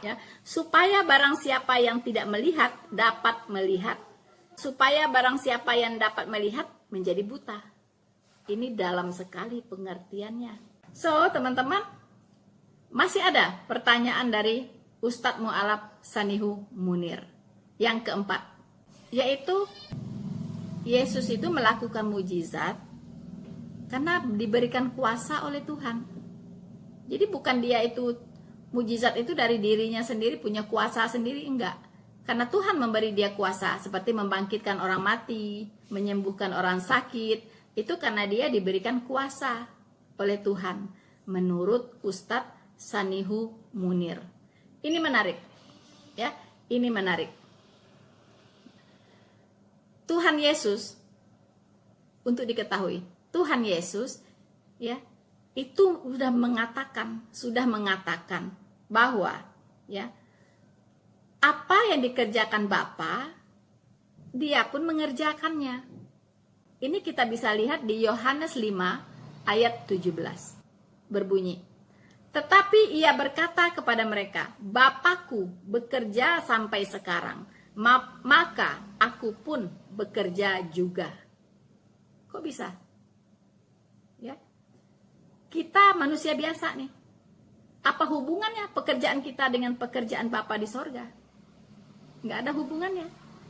Ya, supaya barang siapa yang tidak melihat dapat melihat. Supaya barang siapa yang dapat melihat menjadi buta. Ini dalam sekali pengertiannya. So, teman-teman, masih ada pertanyaan dari Ustadz Mu'alaf Sanihu Munir. Yang keempat, yaitu Yesus itu melakukan mujizat karena diberikan kuasa oleh Tuhan. Jadi bukan dia itu, mujizat itu dari dirinya sendiri, punya kuasa sendiri, enggak. Karena Tuhan memberi dia kuasa, seperti membangkitkan orang mati, menyembuhkan orang sakit, itu karena dia diberikan kuasa oleh Tuhan. Menurut Ustadz Sanihu Munir. Ini menarik. Ya, ini menarik. Tuhan Yesus, untuk diketahui, Tuhan Yesus ya, itu sudah mengatakan bahwa ya, apa yang dikerjakan Bapa, dia pun mengerjakannya. Ini kita bisa lihat di Yohanes 5 ayat 17. Berbunyi, "Tetapi ia berkata kepada mereka, Bapakku bekerja sampai sekarang, maka aku pun bekerja juga." Kok bisa? Ya, kita manusia biasa nih. Apa hubungannya pekerjaan kita dengan pekerjaan Bapa di sorga? Nggak ada hubungannya.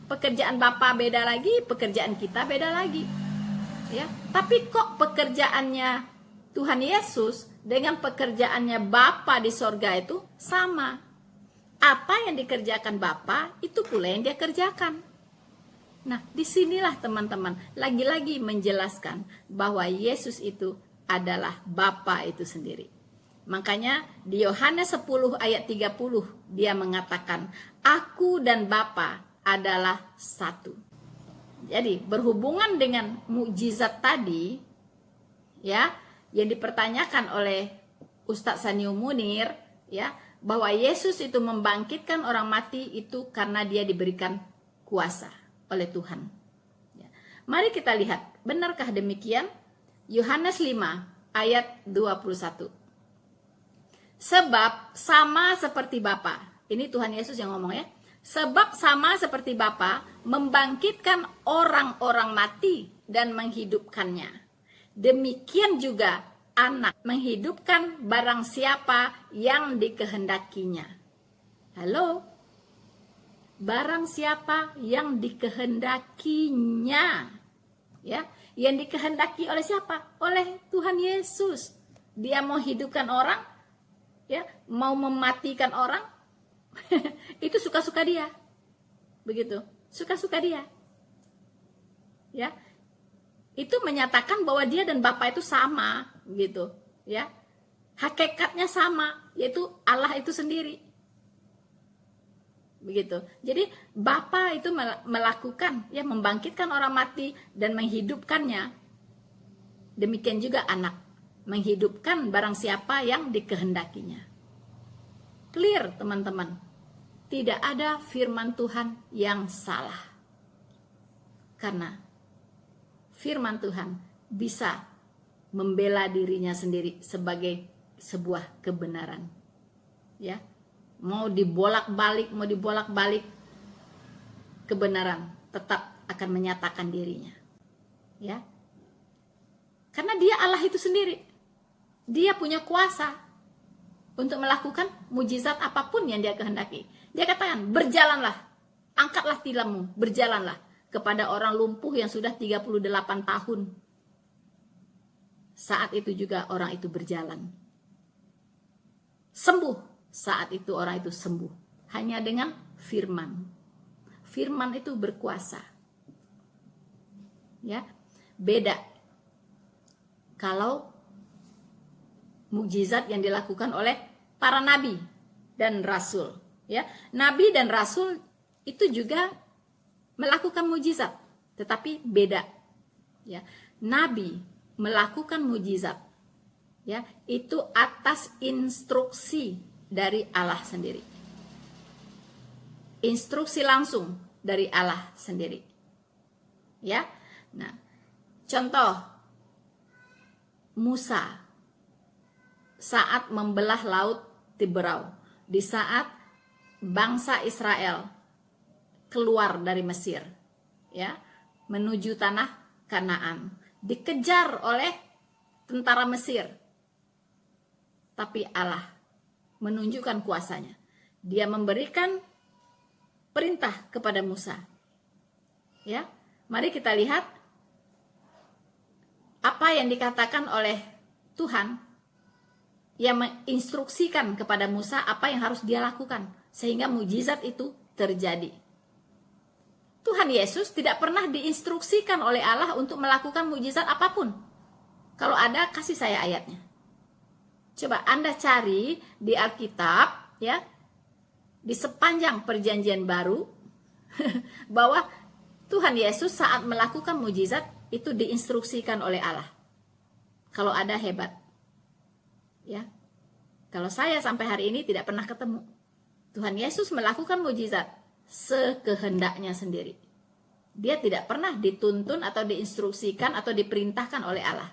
Pekerjaan Bapa beda lagi, pekerjaan kita beda lagi. Ya, tapi kok pekerjaannya Tuhan Yesus dengan pekerjaannya Bapa di sorga itu sama. Apa yang dikerjakan Bapa, itu pula yang dia kerjakan. Nah, disinilah teman-teman, lagi-lagi menjelaskan bahwa Yesus itu adalah Bapa itu sendiri. Makanya di Yohanes 10 ayat 30, dia mengatakan, "Aku dan Bapa adalah satu." Jadi, berhubungan dengan mukjizat tadi, ya, yang dipertanyakan oleh Ustadz Sanihu Munir, ya, bahwa Yesus itu membangkitkan orang mati itu karena dia diberikan kuasa oleh Tuhan. Ya. Mari kita lihat, benarkah demikian? Yohanes 5 ayat 21. "Sebab sama seperti Bapa," ini Tuhan Yesus yang ngomong ya, "sebab sama seperti Bapa membangkitkan orang-orang mati dan menghidupkannya. Demikian juga Anak menghidupkan barang siapa yang dikehendakinya." Halo? Barang siapa yang dikehendakinya. Ya, yang dikehendaki oleh siapa? Oleh Tuhan Yesus. Dia mau hidupkan orang, ya, mau mematikan orang, itu suka-suka dia. Begitu, suka-suka dia. Ya. Itu menyatakan bahwa dia dan Bapa itu sama, gitu, ya. Hakikatnya sama, yaitu Allah itu sendiri. Begitu. Jadi Bapa itu melakukan, ya, membangkitkan orang mati dan menghidupkannya. Demikian juga Anak menghidupkan barang siapa yang dikehendakinya. Clear, teman-teman. Tidak ada firman Tuhan yang salah. Karena firman Tuhan bisa membela dirinya sendiri sebagai sebuah kebenaran. Ya. Mau dibolak-balik, kebenaran tetap akan menyatakan dirinya. Ya. Karena dia Allah itu sendiri. Dia punya kuasa untuk melakukan mujizat apapun yang dia kehendaki. Dia katakan, "Berjalanlah, angkatlah tilammu, berjalanlah." Kepada orang lumpuh yang sudah 38 tahun. Saat itu juga orang itu berjalan. Sembuh. Saat itu orang itu sembuh. Hanya dengan firman. Firman itu berkuasa. Ya, beda. Kalau mukjizat yang dilakukan oleh para nabi dan rasul. Ya, nabi dan rasul itu juga melakukan mujizat, tetapi beda. Ya, nabi melakukan mujizat Ya, itu atas instruksi dari Allah sendiri. Instruksi langsung dari Allah sendiri. Ya. Nah, contoh Musa saat membelah laut Tiberau, di saat bangsa Israel keluar dari Mesir, ya, menuju tanah Kanaan, dikejar oleh tentara Mesir. Tapi Allah menunjukkan kuasanya. Dia memberikan perintah kepada Musa. Ya, mari kita lihat apa yang dikatakan oleh Tuhan yang menginstruksikan kepada Musa apa yang harus dia lakukan sehingga mujizat itu terjadi. Tuhan Yesus tidak pernah diinstruksikan oleh Allah untuk melakukan mujizat apapun. Kalau ada, kasih saya ayatnya. Coba Anda cari di Alkitab, ya, di sepanjang Perjanjian Baru, bahwa Tuhan Yesus saat melakukan mujizat itu diinstruksikan oleh Allah. Kalau ada, hebat. Ya, kalau saya sampai hari ini tidak pernah ketemu Tuhan Yesus melakukan mujizat sekehendaknya sendiri. Dia tidak pernah dituntun atau diinstruksikan atau diperintahkan oleh Allah.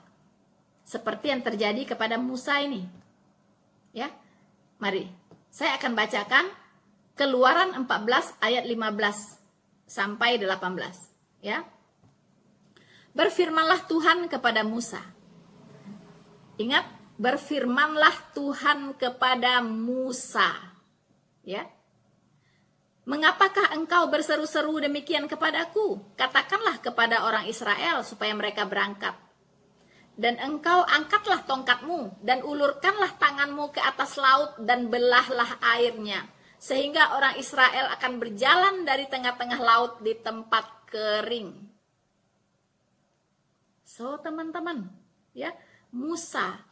Seperti yang terjadi kepada Musa ini. Ya, mari saya akan bacakan Keluaran 14 ayat 15 sampai 18. Ya, berfirmanlah Tuhan kepada Musa. Ingat, berfirmanlah Tuhan kepada Musa. Ya. Mengapakah engkau berseru-seru demikian kepadaku? Katakanlah kepada orang Israel supaya mereka berangkat. Dan engkau angkatlah tongkatmu dan ulurkanlah tanganmu ke atas laut dan belahlah airnya. Sehingga orang Israel akan berjalan dari tengah-tengah laut di tempat kering. So, teman-teman, ya, Musa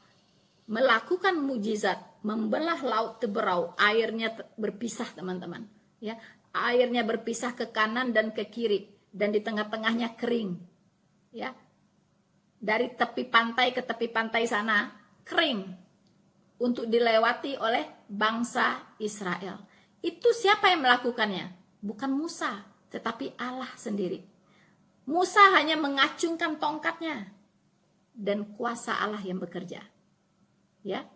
melakukan mujizat, membelah laut Tiberau, airnya berpisah, teman-teman. Ya, airnya berpisah ke kanan dan ke kiri, dan di tengah-tengahnya kering. Ya, dari tepi pantai ke tepi pantai sana kering untuk dilewati oleh bangsa Israel. Itu siapa yang melakukannya? Bukan Musa, tetapi Allah sendiri. Musa hanya mengacungkan tongkatnya dan kuasa Allah yang bekerja. Ya,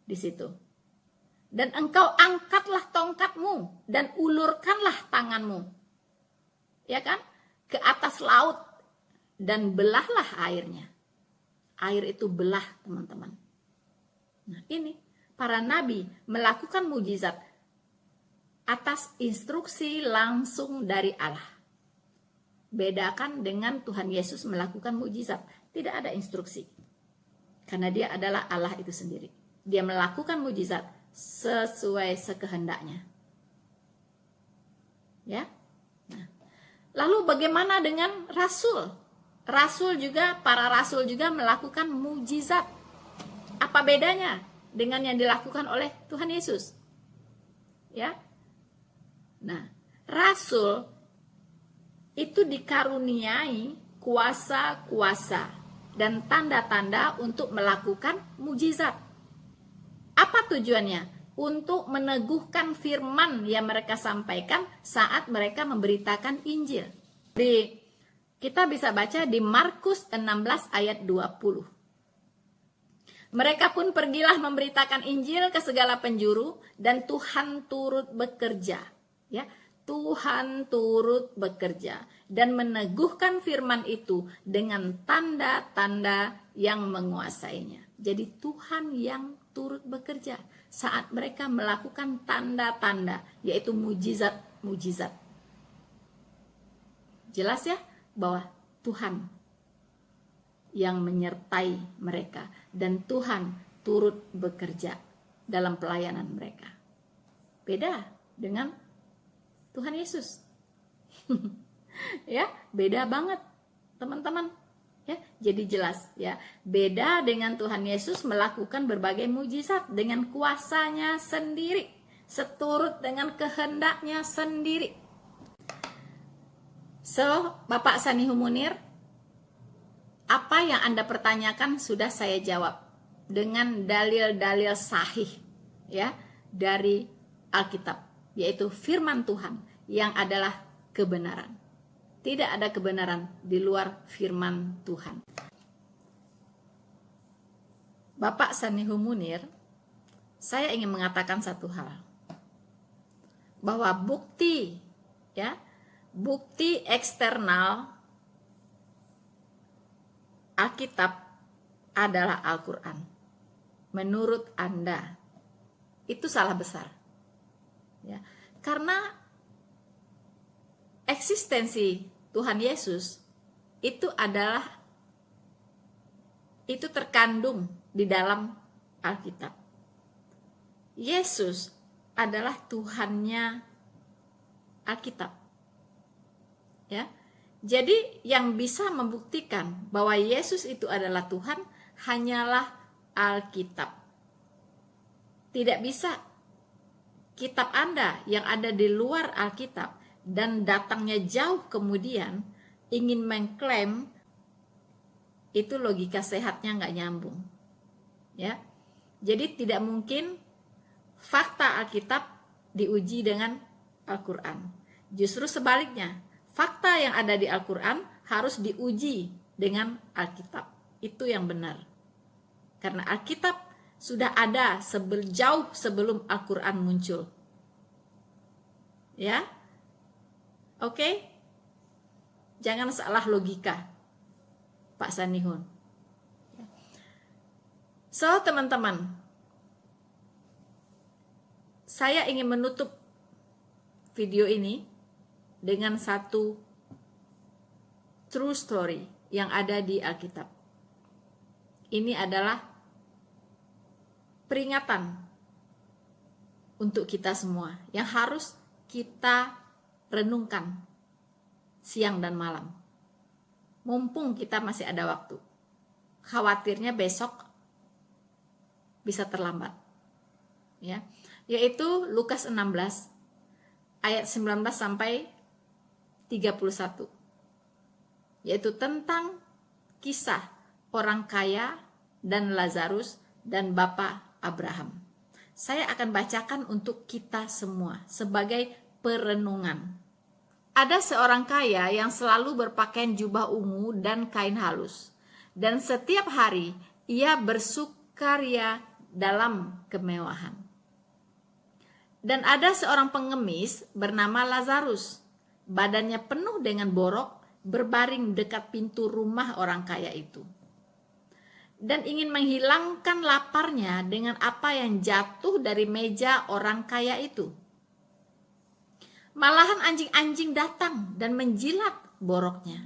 di situ. Dan engkau angkatlah tongkatmu dan ulurkanlah tanganmu, ya kan, ke atas laut dan belahlah airnya. Air itu belah, teman-teman. Nah, ini para nabi melakukan mujizat atas instruksi langsung dari Allah. Bedakan dengan Tuhan Yesus melakukan mujizat, tidak ada instruksi. Karena dia adalah Allah itu sendiri. Dia melakukan mujizat sesuai sekehendaknya. Ya. Nah, lalu bagaimana dengan rasul? Para rasul juga melakukan mujizat. Apa bedanya dengan yang dilakukan oleh Tuhan Yesus? Ya. Nah, rasul itu dikaruniai kuasa-kuasa dan tanda-tanda untuk melakukan mujizat. Apa tujuannya? Untuk meneguhkan firman yang mereka sampaikan saat mereka memberitakan Injil. Kita bisa baca di Markus 16 ayat 20. Mereka pun pergilah memberitakan Injil ke segala penjuru dan Tuhan turut bekerja. Ya, Tuhan turut bekerja dan meneguhkan firman itu dengan tanda-tanda yang menguasainya. Jadi Tuhan yang turut bekerja saat mereka melakukan tanda-tanda, yaitu mujizat-mujizat. Jelas ya bahwa Tuhan yang menyertai mereka dan Tuhan turut bekerja dalam pelayanan mereka. Beda dengan Tuhan Yesus. Ya, beda banget, teman-teman. Ya, jadi jelas ya, beda dengan Tuhan Yesus melakukan berbagai mujizat dengan kuasanya sendiri, seturut dengan kehendaknya sendiri. So, Bapak Sanihu Munir, apa yang Anda pertanyakan sudah saya jawab. dengan dalil-dalil sahih ya dari Alkitab, yaitu firman Tuhan yang adalah kebenaran. Tidak ada kebenaran di luar firman Tuhan. Bapak Sanihu Munir, saya ingin mengatakan satu hal, bahwa bukti eksternal Alkitab adalah Al-Quran. Menurut Anda, itu salah besar. Ya, karena eksistensi Tuhan Yesus itu terkandung di dalam Alkitab. Yesus adalah Tuhannya Alkitab. Ya. Jadi yang bisa membuktikan bahwa Yesus itu adalah Tuhan hanyalah Alkitab. Tidak bisa kitab Anda yang ada di luar Alkitab dan datangnya jauh kemudian ingin mengklaim, itu logika sehatnya nggak nyambung. Ya. Jadi tidak mungkin fakta Alkitab diuji dengan Al-Quran. Justru sebaliknya, fakta yang ada di Al-Quran harus diuji dengan Alkitab. Itu yang benar. Karena Alkitab sudah ada jauh sebelum Al-Quran muncul. Ya? Oke? Jangan salah logika, Pak Sanihun. So, teman-teman, saya ingin menutup video ini dengan satu true story yang ada di Alkitab. Ini adalah peringatan untuk kita semua yang harus kita renungkan siang dan malam. Mumpung kita masih ada waktu. Khawatirnya besok bisa terlambat. Ya, yaitu Lukas 16 ayat 19 sampai 31. Yaitu tentang kisah orang kaya dan Lazarus dan Bapak Abraham. Saya akan bacakan untuk kita semua sebagai perenungan. Ada seorang kaya yang selalu berpakaian jubah ungu dan kain halus, dan setiap hari ia bersukaria dalam kemewahan. Dan ada seorang pengemis bernama Lazarus, badannya penuh dengan borok, berbaring dekat pintu rumah orang kaya itu, dan ingin menghilangkan laparnya dengan apa yang jatuh dari meja orang kaya itu. Malahan anjing-anjing datang dan menjilat boroknya.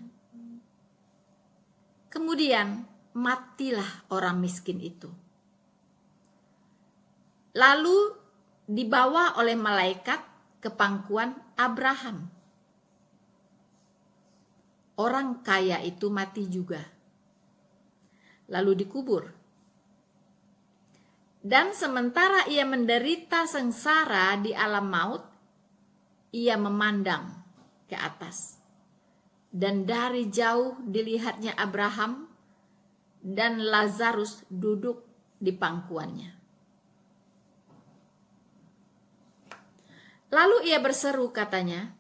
Kemudian matilah orang miskin itu. Lalu dibawa oleh malaikat ke pangkuan Abraham. Orang kaya itu mati juga, lalu dikubur. Dan sementara ia menderita sengsara di alam maut, ia memandang ke atas, dan dari jauh dilihatnya Abraham dan Lazarus duduk di pangkuannya. Lalu ia berseru, katanya,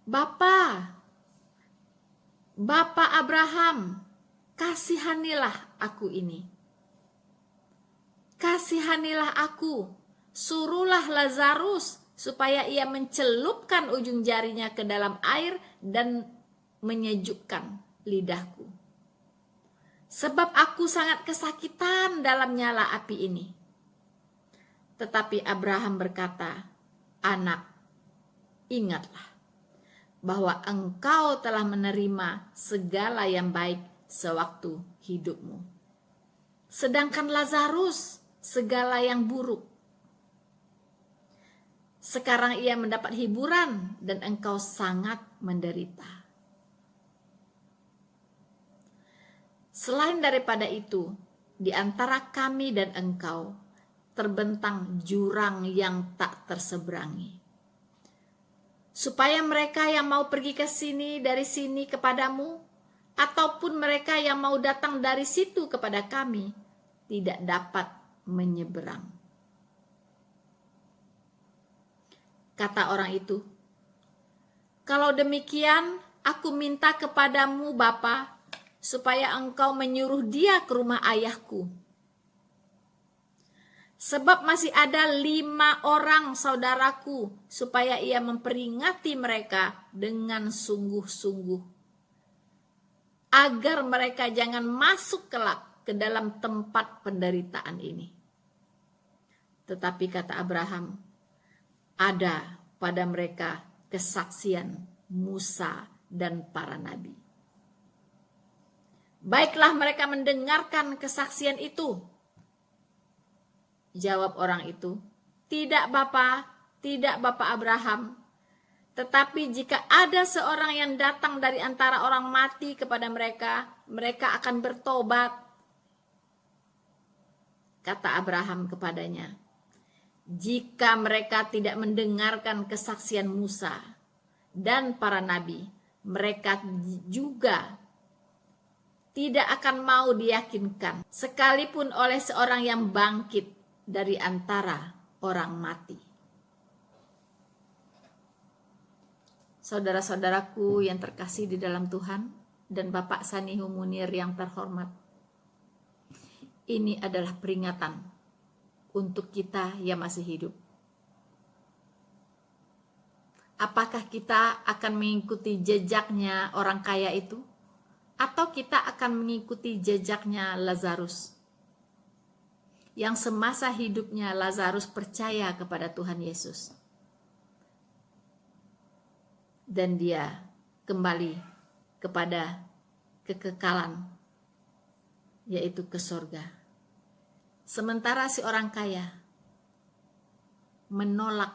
Bapa Abraham, kasihanilah aku ini. Kasihanilah aku, suruhlah Lazarus supaya ia mencelupkan ujung jarinya ke dalam air dan menyejukkan lidahku. Sebab aku sangat kesakitan dalam nyala api ini. Tetapi Abraham berkata, Anak, ingatlah bahwa engkau telah menerima segala yang baik sewaktu hidupmu. Sedangkan Lazarus segala yang buruk. Sekarang ia mendapat hiburan dan engkau sangat menderita. Selain daripada itu, di antara kami dan engkau terbentang jurang yang tak terseberangi. Supaya mereka yang mau pergi ke sini dari sini kepadamu, ataupun mereka yang mau datang dari situ kepada kami, tidak dapat menyeberang. Kata orang itu, "Kalau demikian, aku minta kepadamu, Bapa, supaya engkau menyuruh dia ke rumah ayahku. Sebab masih ada 5 orang saudaraku, supaya ia memperingati mereka dengan sungguh-sungguh, agar mereka jangan masuk kelak ke dalam tempat penderitaan ini." Tetapi kata Abraham, ada pada mereka kesaksian Musa dan para nabi. Baiklah mereka mendengarkan kesaksian itu. Jawab orang itu, tidak Bapa Abraham. Tetapi jika ada seorang yang datang dari antara orang mati kepada mereka, mereka akan bertobat. Kata Abraham kepadanya, jika mereka tidak mendengarkan kesaksian Musa dan para nabi, mereka juga tidak akan mau diyakinkan, sekalipun oleh seorang yang bangkit dari antara orang mati. Saudara-saudaraku yang terkasih di dalam Tuhan dan Bapak Sanihu Munir yang terhormat, ini adalah peringatan untuk kita yang masih hidup. Apakah kita akan mengikuti jejaknya orang kaya itu? Atau kita akan mengikuti jejaknya Lazarus? Yang semasa hidupnya Lazarus percaya kepada Tuhan Yesus. Dan dia kembali kepada kekekalan, yaitu ke surga. Sementara si orang kaya menolak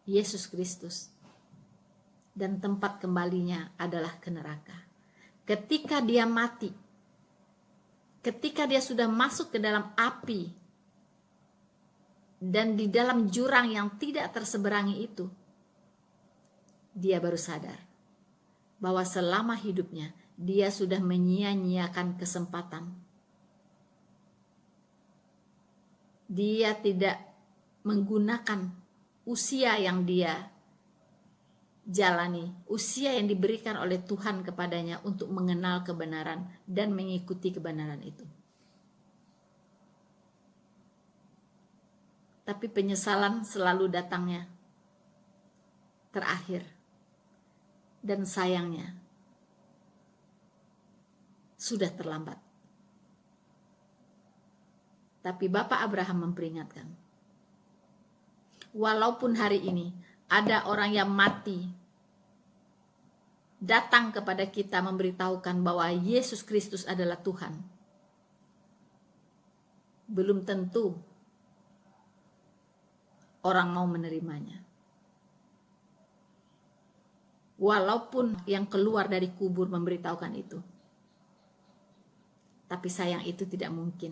Yesus Kristus dan tempat kembalinya adalah ke neraka. Ketika dia mati, ketika dia sudah masuk ke dalam api dan di dalam jurang yang tidak terseberangi itu, dia baru sadar bahwa selama hidupnya dia sudah menyia-nyiakan kesempatan. Dia tidak menggunakan usia yang dia jalani, usia yang diberikan oleh Tuhan kepadanya untuk mengenal kebenaran dan mengikuti kebenaran itu. Tapi penyesalan selalu datangnya terakhir. Dan sayangnya sudah terlambat. Tapi Bapak Abraham memperingatkan, walaupun hari ini ada orang yang mati datang kepada kita memberitahukan bahwa Yesus Kristus adalah Tuhan, belum tentu orang mau menerimanya. Walaupun yang keluar dari kubur memberitahukan itu, tapi sayang itu tidak mungkin.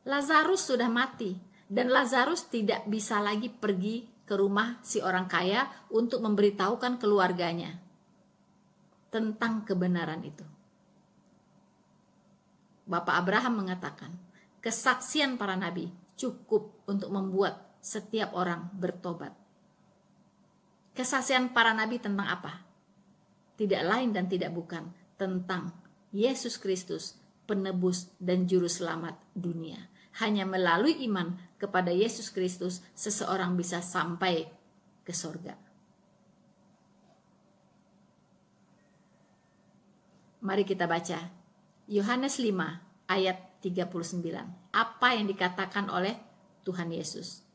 Lazarus sudah mati dan Lazarus tidak bisa lagi pergi ke rumah si orang kaya untuk memberitahukan keluarganya tentang kebenaran itu. Bapak Abraham mengatakan, kesaksian para nabi cukup untuk membuat setiap orang bertobat. Kesaksian para nabi tentang apa? Tidak lain dan tidak bukan tentang Yesus Kristus, penebus dan juru selamat dunia. Hanya melalui iman kepada Yesus Kristus seseorang bisa sampai ke surga. Mari kita baca Yohanes 5 ayat 39. Apa yang dikatakan oleh Tuhan Yesus?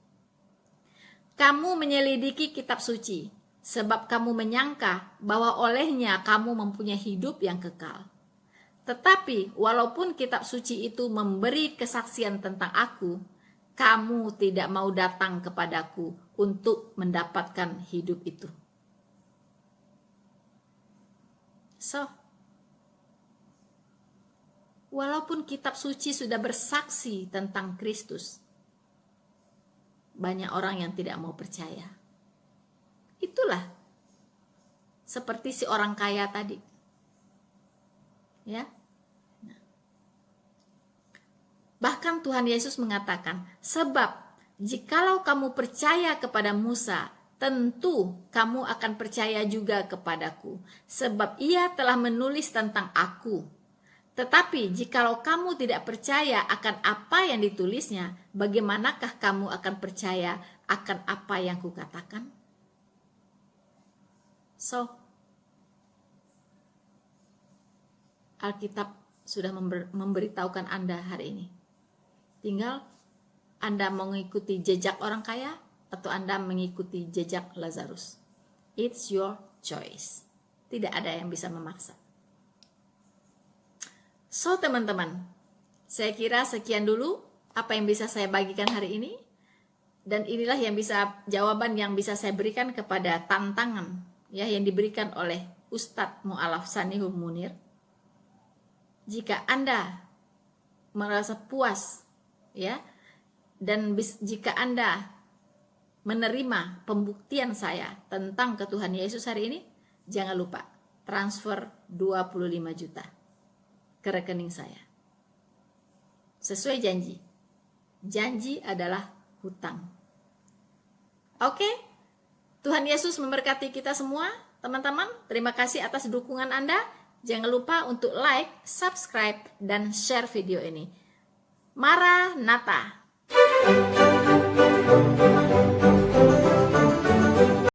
Kamu menyelidiki kitab suci, sebab kamu menyangka bahwa olehnya kamu mempunyai hidup yang kekal. Tetapi walaupun kitab suci itu memberi kesaksian tentang aku, kamu tidak mau datang kepadaku untuk mendapatkan hidup itu. So, walaupun kitab suci sudah bersaksi tentang Kristus, banyak orang yang tidak mau percaya. Itulah seperti si orang kaya tadi. Ya. Bahkan Tuhan Yesus mengatakan, sebab jikalau kamu percaya kepada Musa, tentu kamu akan percaya juga kepadaku, sebab ia telah menulis tentang aku. Tetapi jikalau kamu tidak percaya akan apa yang ditulisnya, bagaimanakah kamu akan percaya akan apa yang kukatakan? So, Alkitab sudah memberitahukan Anda hari ini. Tinggal Anda mengikuti jejak orang kaya atau Anda mengikuti jejak Lazarus. It's your choice. Tidak ada yang bisa memaksa. So teman-teman, saya kira sekian dulu apa yang bisa saya bagikan hari ini. Dan inilah jawaban yang bisa saya berikan kepada tantangan ya yang diberikan oleh Ustadz Mu'alaf Sanihul Munir. Jika Anda merasa puas ya, dan jika Anda menerima pembuktian saya tentang ketuhanan Yesus hari ini, jangan lupa transfer 25 juta ke rekening saya. Sesuai janji. Janji adalah hutang. Oke? Tuhan Yesus memberkati kita semua, teman-teman. Terima kasih atas dukungan Anda. Jangan lupa untuk like, subscribe, dan share video ini. Maranatha.